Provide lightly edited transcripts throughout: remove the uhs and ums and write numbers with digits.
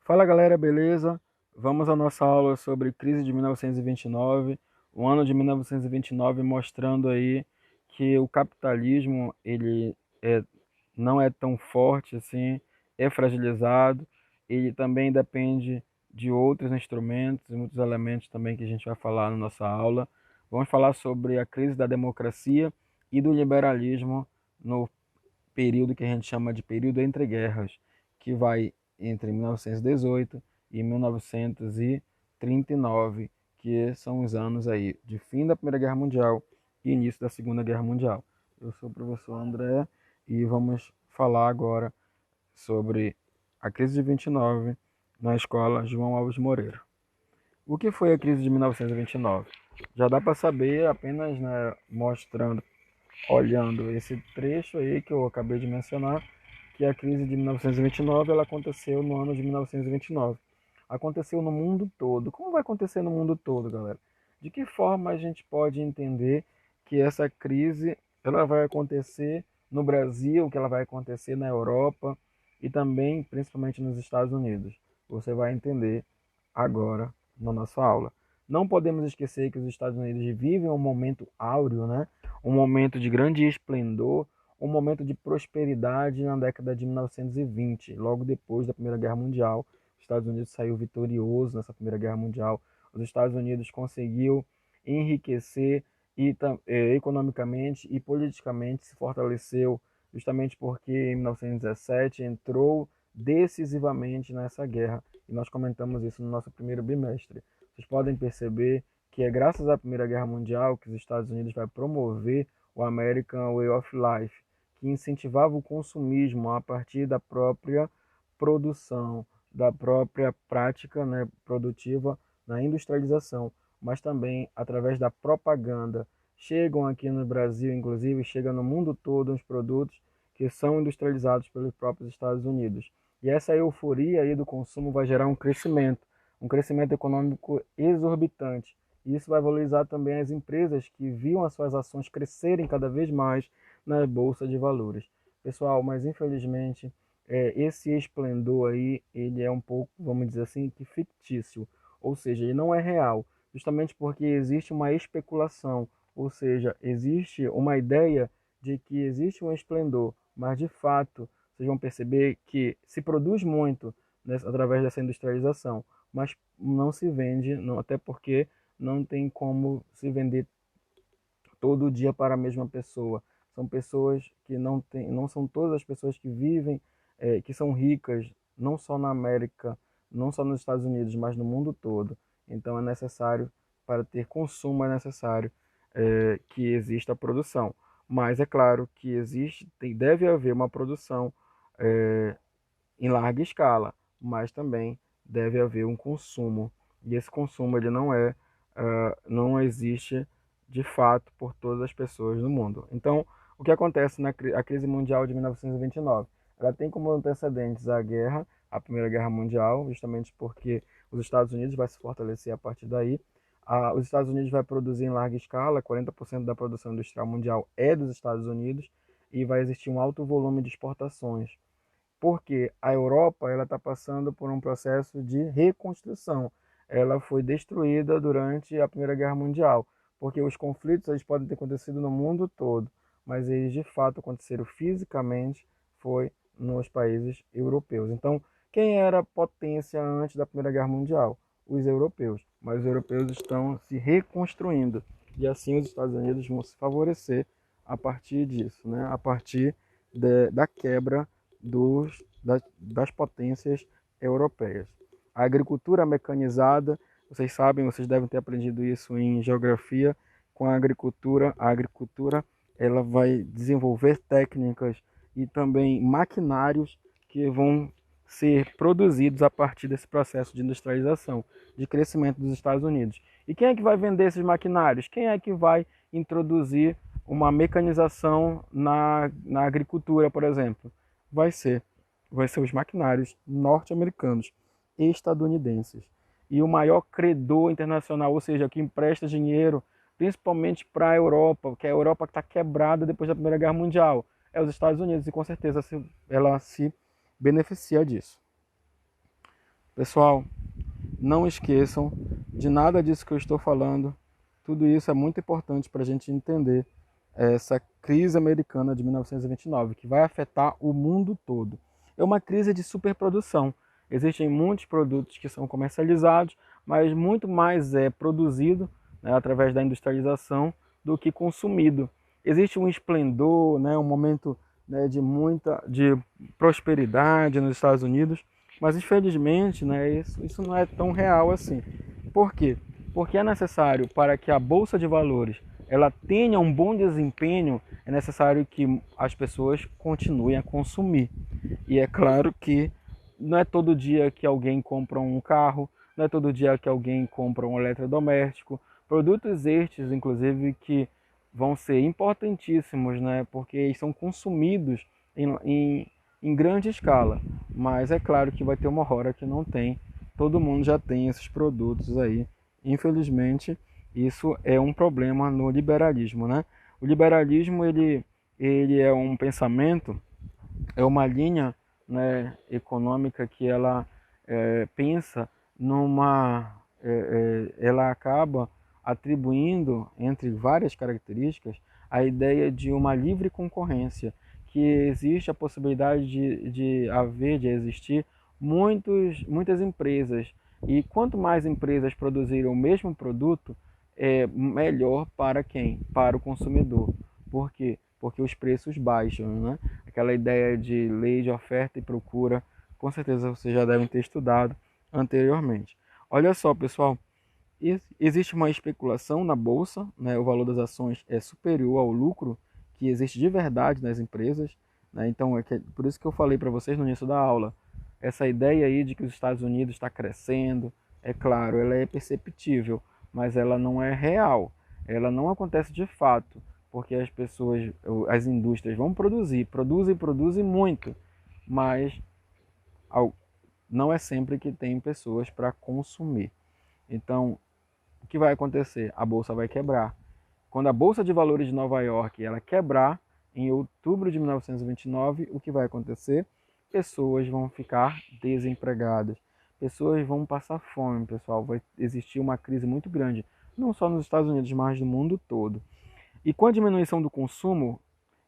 Fala galera, beleza? Vamos à nossa aula sobre crise de 1929, o ano de 1929 mostrando aí que o capitalismo não é tão forte assim, é fragilizado, ele também depende de outros instrumentos e muitos elementos também que a gente vai falar na nossa aula. Vamos falar sobre a crise da democracia e do liberalismo no período que a gente chama de período entre guerras, que vai entre 1918 e 1939, que são os anos aí de fim da Primeira Guerra Mundial e início da Segunda Guerra Mundial. Eu sou o professor André e vamos falar agora sobre a crise de 29 na escola João Alves Moreira. O que foi a crise de 1929? Já dá para saber apenas, né, mostrando, olhando esse trecho aí que eu acabei de mencionar, que a crise de 1929 ela aconteceu no ano de 1929. Aconteceu no mundo todo. Como vai acontecer no mundo todo, galera? De que forma a gente pode entender que essa crise ela vai acontecer no Brasil, que ela vai acontecer na Europa e também, principalmente nos Estados Unidos? Você vai entender agora na nossa aula. Não podemos esquecer que os Estados Unidos vivem um momento áureo, né? Um momento de grande esplendor, um momento de prosperidade na década de 1920, logo depois da Primeira Guerra Mundial. Os Estados Unidos saiu vitorioso nessa Primeira Guerra Mundial. Os Estados Unidos conseguiu enriquecer economicamente e politicamente se fortaleceu, justamente porque em 1917 entrou decisivamente nessa guerra. E nós comentamos isso no nosso primeiro bimestre. Vocês podem perceber que é graças à Primeira Guerra Mundial que os Estados Unidos vai promover o American Way of Life, que incentivava o consumismo a partir da própria produção, da própria prática, né, produtiva na industrialização, mas também através da propaganda. Chegam aqui no Brasil, inclusive, chega no mundo todo os produtos que são industrializados pelos próprios Estados Unidos. E essa euforia aí do consumo vai gerar um crescimento econômico exorbitante. E isso vai valorizar também as empresas que viam as suas ações crescerem cada vez mais na bolsa de valores. Pessoal, mas infelizmente esse esplendor aí, ele é um pouco, vamos dizer assim, que fictício, ou seja, ele não é real, justamente porque existe uma especulação, ou seja, existe uma ideia de que existe um esplendor, mas de fato, vocês vão perceber que se produz muito através dessa industrialização, mas não se vende, não, até porque não tem como se vender todo dia para a mesma pessoa. São pessoas que não são todas as pessoas que vivem, que são ricas, não só na América, não só nos Estados Unidos, mas no mundo todo. Então é necessário, para ter consumo, é necessário que exista a produção. Mas é claro que deve haver uma produção é, em larga escala, mas também deve haver um consumo. E esse consumo ele não existe de fato por todas as pessoas no mundo. Então, o que acontece na a crise mundial de 1929? Ela tem como antecedentes a guerra, a Primeira Guerra Mundial, justamente porque os Estados Unidos vai se fortalecer a partir daí. Os Estados Unidos vai produzir em larga escala, 40% da produção industrial mundial é dos Estados Unidos, e vai existir um alto volume de exportações porque a Europa ela está passando por um processo de reconstrução. Ela foi destruída durante a Primeira Guerra Mundial, porque os conflitos eles podem ter acontecido no mundo todo, mas eles de fato aconteceram fisicamente foi nos países europeus. Então, quem era potência antes da Primeira Guerra Mundial? Os europeus. Mas os europeus estão se reconstruindo e assim os Estados Unidos vão se favorecer a partir disso, né? A partir da quebra das potências europeias. A agricultura mecanizada, vocês sabem, vocês devem ter aprendido isso em geografia, com a agricultura ela vai desenvolver técnicas e também maquinários que vão ser produzidos a partir desse processo de industrialização, de crescimento dos Estados Unidos. E quem é que vai vender esses maquinários? Quem é que vai introduzir uma mecanização na agricultura, por exemplo? vai ser, vai ser os maquinários norte-americanos e estadunidenses. E o maior credor internacional, ou seja, que empresta dinheiro, principalmente para a Europa, que a Europa está quebrada depois da Primeira Guerra Mundial, é os Estados Unidos, e com certeza ela se beneficia disso. Pessoal, não esqueçam de nada disso que eu estou falando. Tudo isso é muito importante para a gente entender essa crise americana de 1929, que vai afetar o mundo todo. É uma crise de superprodução. Existem muitos produtos que são comercializados, mas muito mais é produzido, né, através da industrialização do que consumido. Existe um esplendor, né, um momento, né, de prosperidade nos Estados Unidos, mas infelizmente, né, isso não é tão real assim. Por quê? Porque é necessário, para que a Bolsa de Valores ela tenha um bom desempenho, é necessário que as pessoas continuem a consumir. E é claro que não é todo dia que alguém compra um carro, não é todo dia que alguém compra um eletrodoméstico. Produtos estes, inclusive, que vão ser importantíssimos, né? Porque são consumidos em grande escala. Mas é claro que vai ter uma hora que não tem. Todo mundo já tem esses produtos aí. Infelizmente, isso é um problema no liberalismo, né? O liberalismo, ele é um pensamento, é uma linha, né, econômica que ela pensa ela acaba atribuindo, entre várias características, a ideia de uma livre concorrência, que existe a possibilidade de existir muitas empresas, e quanto mais empresas produzirem o mesmo produto, é melhor para quem? Para o consumidor. Por quê? Porque os preços baixam, né? Aquela ideia de lei de oferta e procura, com certeza vocês já devem ter estudado anteriormente. Olha só, pessoal, existe uma especulação na bolsa, né? O valor das ações é superior ao lucro que existe de verdade nas empresas, né? Então, por isso que eu falei para vocês no início da aula, essa ideia aí de que os Estados Unidos está crescendo, é claro, ela é perceptível, mas ela não é real. Ela não acontece de fato, porque as pessoas, as indústrias vão produzem muito, mas não é sempre que tem pessoas para consumir. Então, o que vai acontecer? A bolsa vai quebrar. Quando a Bolsa de Valores de Nova York ela quebrar, em outubro de 1929, o que vai acontecer? Pessoas vão ficar desempregadas. Pessoas vão passar fome, pessoal. Vai existir uma crise muito grande, não só nos Estados Unidos, mas no mundo todo. E com a diminuição do consumo,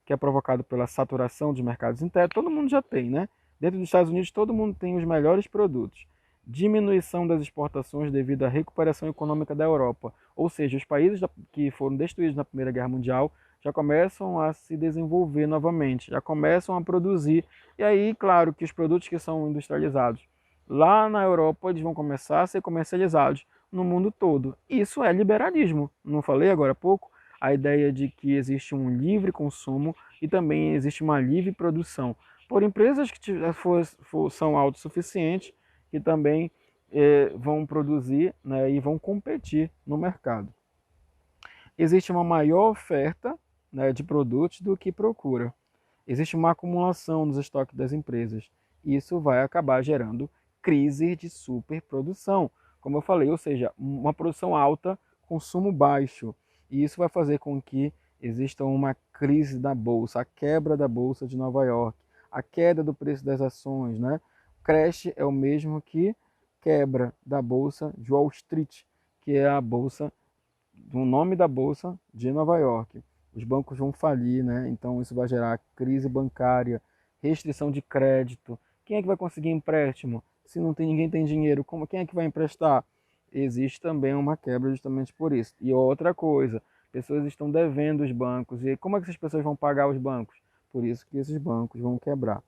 que é provocado pela saturação dos mercados internos, todo mundo já tem, né? Dentro dos Estados Unidos, todo mundo tem os melhores produtos. Diminuição das exportações devido à recuperação econômica da Europa. Ou seja, os países que foram destruídos na Primeira Guerra Mundial já começam a se desenvolver novamente, já começam a produzir. E aí, claro, que os produtos que são industrializados lá na Europa, eles vão começar a ser comercializados no mundo todo. Isso é liberalismo. Não falei agora há pouco? A ideia de que existe um livre consumo e também existe uma livre produção por empresas que são autossuficientes, que também vão produzir, né, e vão competir no mercado. Existe uma maior oferta, né, de produtos do que procura. Existe uma acumulação nos estoques das empresas. Isso vai acabar gerando crise de superprodução, como eu falei, ou seja, uma produção alta, consumo baixo. E isso vai fazer com que exista uma crise da bolsa, a quebra da bolsa de Nova York, a queda do preço das ações, né? Crash é o mesmo que quebra da bolsa de Wall Street, que é a bolsa, o nome da bolsa de Nova York. Os bancos vão falir, né? Então isso vai gerar crise bancária, restrição de crédito. Quem é que vai conseguir empréstimo? Se não tem ninguém tem dinheiro, quem é que vai emprestar? Existe também uma quebra justamente por isso. E outra coisa, pessoas estão devendo os bancos. E como é que essas pessoas vão pagar os bancos? Por isso que esses bancos vão quebrar.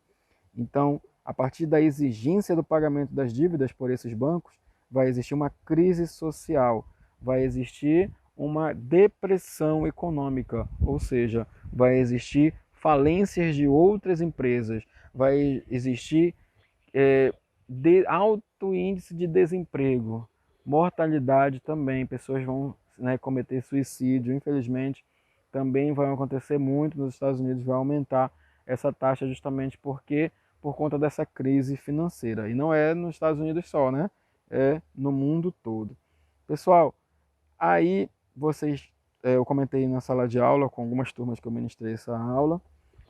Então, a partir da exigência do pagamento das dívidas por esses bancos, vai existir uma crise social, vai existir uma depressão econômica, ou seja, vai existir falências de outras empresas, vai existir alto índice de desemprego, mortalidade também, pessoas vão, né, cometer suicídio, infelizmente, também vai acontecer muito nos Estados Unidos, vai aumentar essa taxa justamente porque por conta dessa crise financeira. E não é nos Estados Unidos só, né? É no mundo todo. Pessoal, aí eu comentei na sala de aula com algumas turmas que eu ministrei essa aula,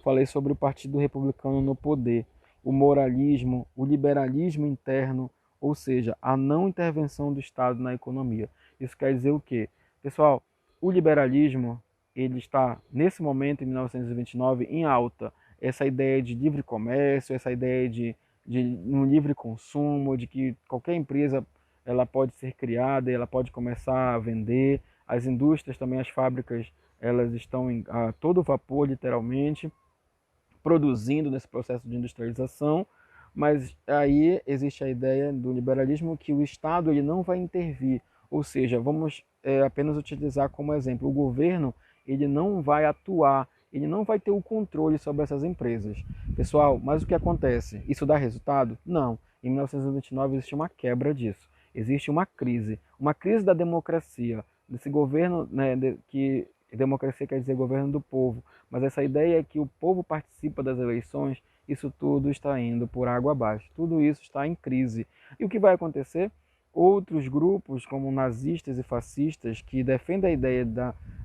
falei sobre o Partido Republicano no poder, o moralismo, o liberalismo interno, ou seja, a não intervenção do Estado na economia. Isso quer dizer o quê? Pessoal, o liberalismo ele está, nesse momento, em 1929, em alta. Essa ideia de livre comércio, essa ideia de um livre consumo, de que qualquer empresa ela pode ser criada, ela pode começar a vender. As indústrias também, as fábricas, elas estão a todo vapor, literalmente, produzindo nesse processo de industrialização, mas aí existe a ideia do liberalismo que o Estado ele não vai intervir, ou seja, vamos apenas utilizar como exemplo, o governo ele não vai atuar, ele não vai ter o controle sobre essas empresas. Pessoal, mas o que acontece? Isso dá resultado? Não. Em 1929 existe uma quebra disso. Existe uma crise da democracia, desse governo, né, que democracia quer dizer governo do povo, mas essa ideia é que o povo participa das eleições, isso tudo está indo por água abaixo. Tudo isso está em crise. E o que vai acontecer? Outros grupos, como nazistas e fascistas, que defendem a ideia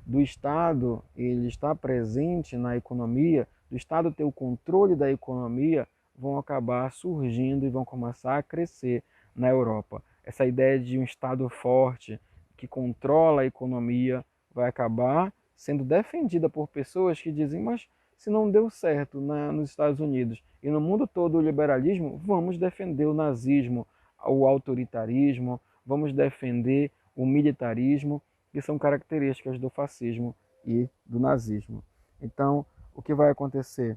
do Estado, ele está presente na economia, do Estado ter o controle da economia, vão acabar surgindo e vão começar a crescer na Europa. Essa ideia de um Estado forte, que controla a economia, vai acabar sendo defendida por pessoas que dizem, mas se não deu certo nos Estados Unidos e no mundo todo o liberalismo, vamos defender o nazismo, o autoritarismo, vamos defender o militarismo, que são características do fascismo e do nazismo. Então, o que vai acontecer?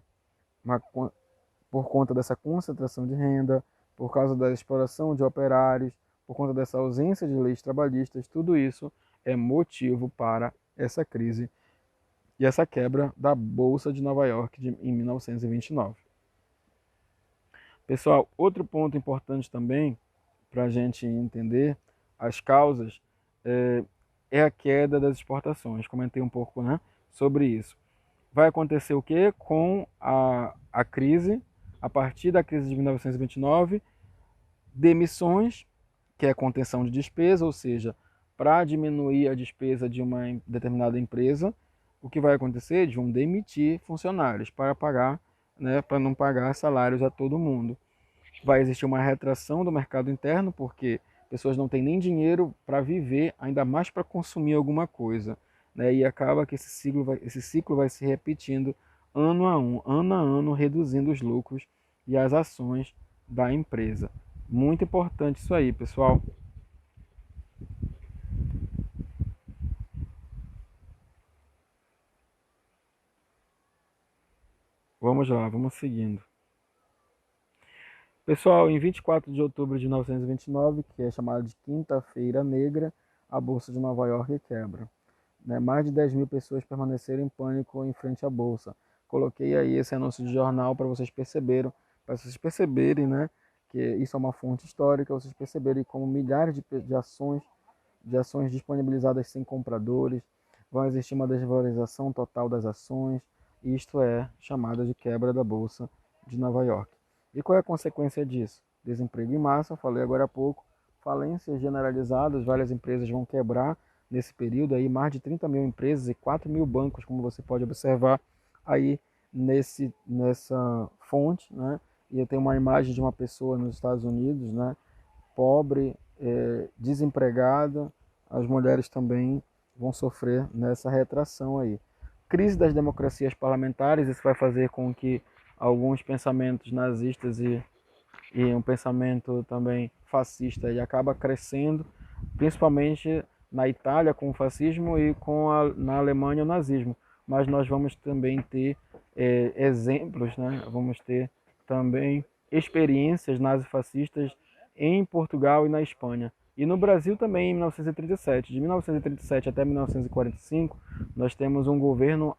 Por conta dessa concentração de renda, por causa da exploração de operários, por conta dessa ausência de leis trabalhistas, tudo isso é motivo para essa crise e essa quebra da Bolsa de Nova York em 1929. Pessoal, outro ponto importante também para a gente entender as causas é a queda das exportações. Comentei um pouco, né, sobre isso. Vai acontecer o quê? Com a crise, a partir da crise de 1929, demissões, que é a contenção de despesa, ou seja, para diminuir a despesa de uma determinada empresa, o que vai acontecer? Eles vão demitir funcionários para pagar, né, para não pagar salários a todo mundo. Vai existir uma retração do mercado interno, porque pessoas não têm nem dinheiro para viver, ainda mais para consumir alguma coisa. Né? E acaba que esse ciclo vai se repetindo ano a ano, reduzindo os lucros e as ações da empresa. Muito importante isso aí, pessoal. Vamos lá, vamos seguindo. Pessoal, em 24 de outubro de 1929, que é chamada de Quinta-feira Negra, a Bolsa de Nova York quebra. Né? Mais de 10 mil pessoas permaneceram em pânico em frente à Bolsa. Coloquei aí esse anúncio de jornal para vocês perceberem, né, que isso é uma fonte histórica, vocês perceberem como milhares de ações disponibilizadas sem compradores, vai existir uma desvalorização total das ações, e isto é chamada de quebra da Bolsa de Nova York. E qual é a consequência disso? Desemprego em massa, falei agora há pouco, falências generalizadas, várias empresas vão quebrar nesse período, aí mais de 30 mil empresas e 4 mil bancos, como você pode observar aí nessa fonte, né? E eu tenho uma imagem de uma pessoa nos Estados Unidos, né? Pobre, desempregada, as mulheres também vão sofrer nessa retração aí. Crise das democracias parlamentares, isso vai fazer com que alguns pensamentos nazistas e um pensamento também fascista ele acaba crescendo, principalmente na Itália com o fascismo e na Alemanha o nazismo. Mas nós vamos também ter exemplos, né? Vamos ter também experiências nazifascistas em Portugal e na Espanha. E no Brasil também, em 1937. De 1937 até 1945, nós temos um governo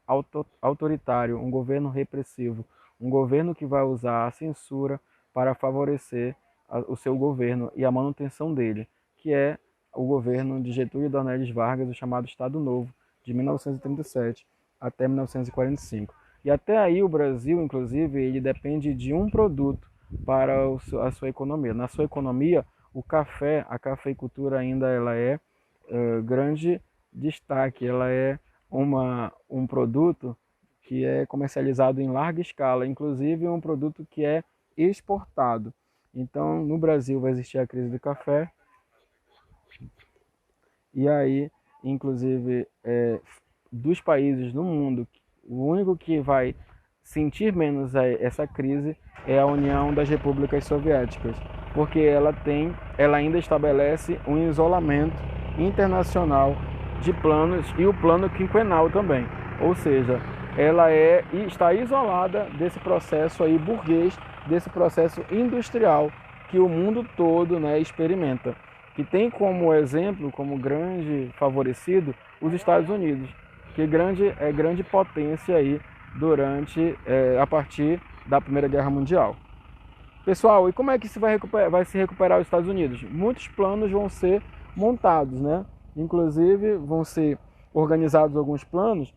autoritário, um governo repressivo, um governo que vai usar a censura para favorecer o seu governo e a manutenção dele, que é o governo de Getúlio Dornelles Vargas, o chamado Estado Novo, de 1937 até 1945. E até aí o Brasil, inclusive, ele depende de um produto para a sua economia. Na sua economia, o café, a cafeicultura ainda ela é grande destaque, ela é um produto que é comercializado em larga escala, inclusive um produto que é exportado. Então, no Brasil vai existir a crise do café, e aí, inclusive, dos países no mundo, o único que vai sentir menos essa crise é a União das Repúblicas Soviéticas, porque ela ainda estabelece um isolamento internacional de planos e o plano quinquenal também. Ou seja, está isolada desse processo aí burguês, desse processo industrial que o mundo todo, né, experimenta, que tem como exemplo, como grande favorecido, os Estados Unidos, que é grande potência aí a partir da Primeira Guerra Mundial. Pessoal, e como é que vai se recuperar os Estados Unidos? Muitos planos vão ser montados, né? Inclusive vão ser organizados alguns planos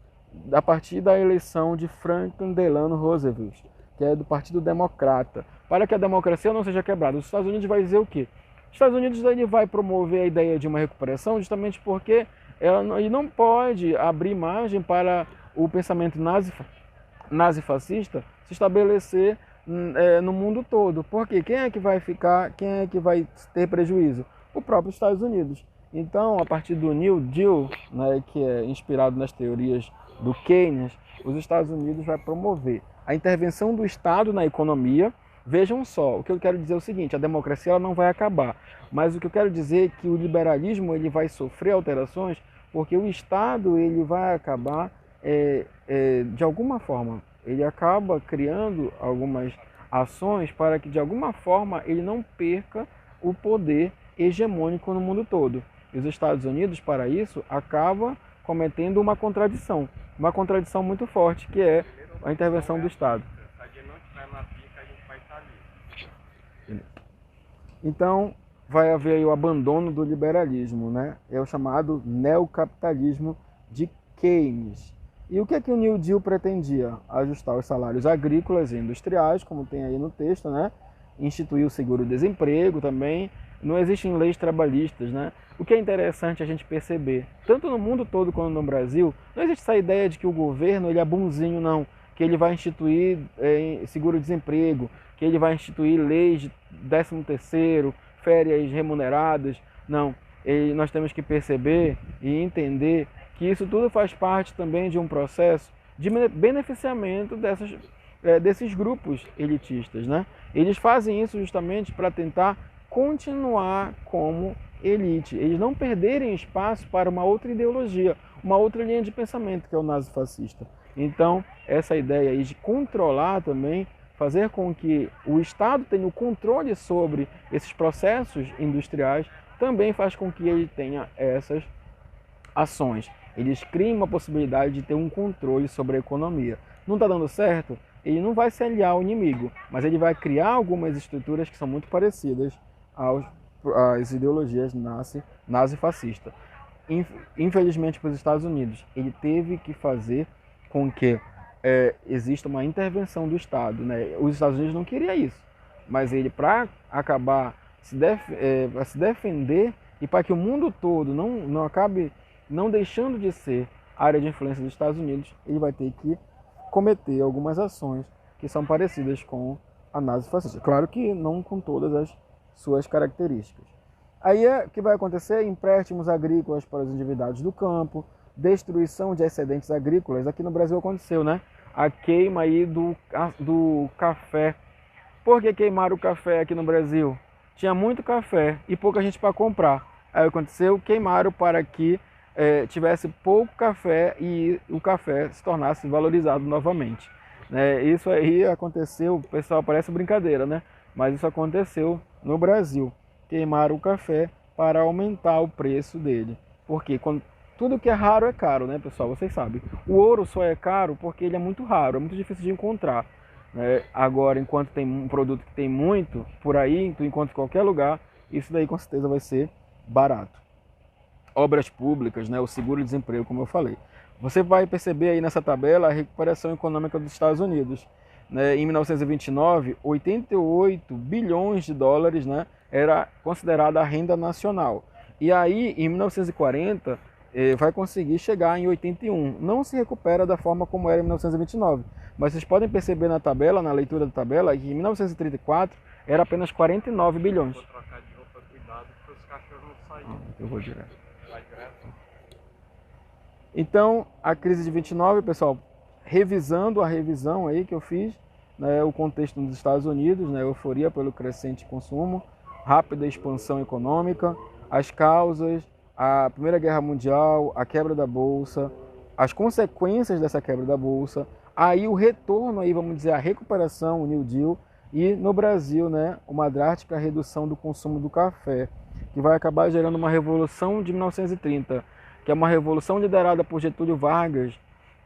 a partir da eleição de Franklin Delano Roosevelt, que é do Partido Democrata, para que a democracia não seja quebrada. Os Estados Unidos vai dizer o quê? Os Estados Unidos ele vai promover a ideia de uma recuperação justamente porque ele não pode abrir margem para o pensamento nazifascista se estabelecer no mundo todo. Porque quem é que vai ter prejuízo? O próprio Estados Unidos. Então, a partir do New Deal, né, que é inspirado nas teorias do Keynes, os Estados Unidos vai promover a intervenção do Estado na economia. Vejam só, o que eu quero dizer é o seguinte: a democracia ela não vai acabar, mas o que eu quero dizer é que o liberalismo ele vai sofrer alterações porque o Estado ele vai acabar de alguma forma, ele acaba criando algumas ações para que de alguma forma ele não perca o poder hegemônico no mundo todo. E os Estados Unidos, para isso, acaba cometendo uma contradição muito forte, que é a intervenção do Estado. Então, vai haver aí o abandono do liberalismo, né? É o chamado neocapitalismo de Keynes. E o que é que o New Deal pretendia? Ajustar os salários agrícolas e industriais, como tem aí no texto, né? Instituir o seguro-desemprego também. Não existem leis trabalhistas, né? O que é interessante a gente perceber, tanto no mundo todo quanto no Brasil, não existe essa ideia de que o governo ele é bonzinho, não. Que ele vai instituir seguro-desemprego, que ele vai instituir leis de 13º, férias remuneradas. Não, nós temos que perceber e entender que isso tudo faz parte também de um processo de beneficiamento desses grupos elitistas, né? Eles fazem isso justamente para tentar continuar como elite, eles não perderem espaço para uma outra ideologia, uma outra linha de pensamento, que é o nazifascista. Então, essa ideia aí de controlar também, fazer com que o Estado tenha o controle sobre esses processos industriais, também faz com que ele tenha essas ações. Eles criam uma possibilidade de ter um controle sobre a economia. Não está dando certo? Ele não vai se aliar ao inimigo, mas ele vai criar algumas estruturas que são muito parecidas às ideologias nazifascistas. Infelizmente para os Estados Unidos, ele teve que fazer com que exista uma intervenção do Estado, né? Os Estados Unidos não queriam isso, mas ele, para acabar se defender e para que o mundo todo não acabe não deixando de ser área de influência dos Estados Unidos, ele vai ter que cometer algumas ações que são parecidas com a nazifascista. Claro que não com todas as suas características. Aí o que vai acontecer? Empréstimos agrícolas para os endividados do campo, destruição de excedentes agrícolas. Aqui no Brasil aconteceu, né? A queima aí do café. Por que queimaram o café aqui no Brasil? Tinha muito café e pouca gente para comprar. Aí aconteceu, queimaram para que tivesse pouco café e o café se tornasse valorizado novamente. Isso aí aconteceu, pessoal, parece brincadeira, né? Mas isso aconteceu no Brasil. Queimaram o café para aumentar o preço dele. Porque tudo que é raro é caro, né, pessoal? Vocês sabem. O ouro só é caro porque ele é muito raro, é muito difícil de encontrar. Agora, enquanto tem um produto que tem muito, por aí, tu encontra em qualquer lugar, isso daí com certeza vai ser barato. Obras públicas, né, o seguro-desemprego, como eu falei. Você vai perceber aí nessa tabela a recuperação econômica dos Estados Unidos. Em 1929, 88 bilhões de dólares, né, era considerada a renda nacional. E aí, em 1940, vai conseguir chegar em 81. Não se recupera da forma como era em 1929. Mas vocês podem perceber na tabela, na leitura da tabela, que em 1934 era apenas 49 bilhões. Vou trocar de roupa, cuidado para os cachorros não saírem. Eu vou direto. Vai direto? Então, a crise de 29, pessoal, revisando a revisão aí que eu fiz, né, o contexto nos Estados Unidos, né, euforia pelo crescente consumo, rápida expansão econômica, as causas, a Primeira Guerra Mundial, a quebra da Bolsa, as consequências dessa quebra da Bolsa, aí o retorno, aí, vamos dizer, a recuperação, o New Deal, e no Brasil, né, uma drástica redução do consumo do café, que vai acabar gerando uma revolução de 1930, que é uma revolução liderada por Getúlio Vargas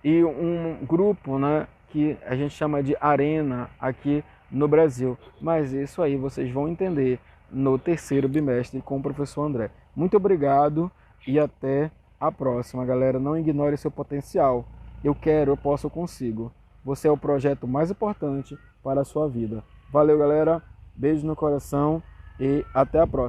e um grupo, né, que a gente chama de Arena aqui no Brasil. Mas isso aí vocês vão entender no terceiro bimestre com o professor André. Muito obrigado e até a próxima, galera. Não ignore seu potencial. Eu quero, eu posso, eu consigo. Você é o projeto mais importante para a sua vida. Valeu, galera. Beijo no coração e até a próxima.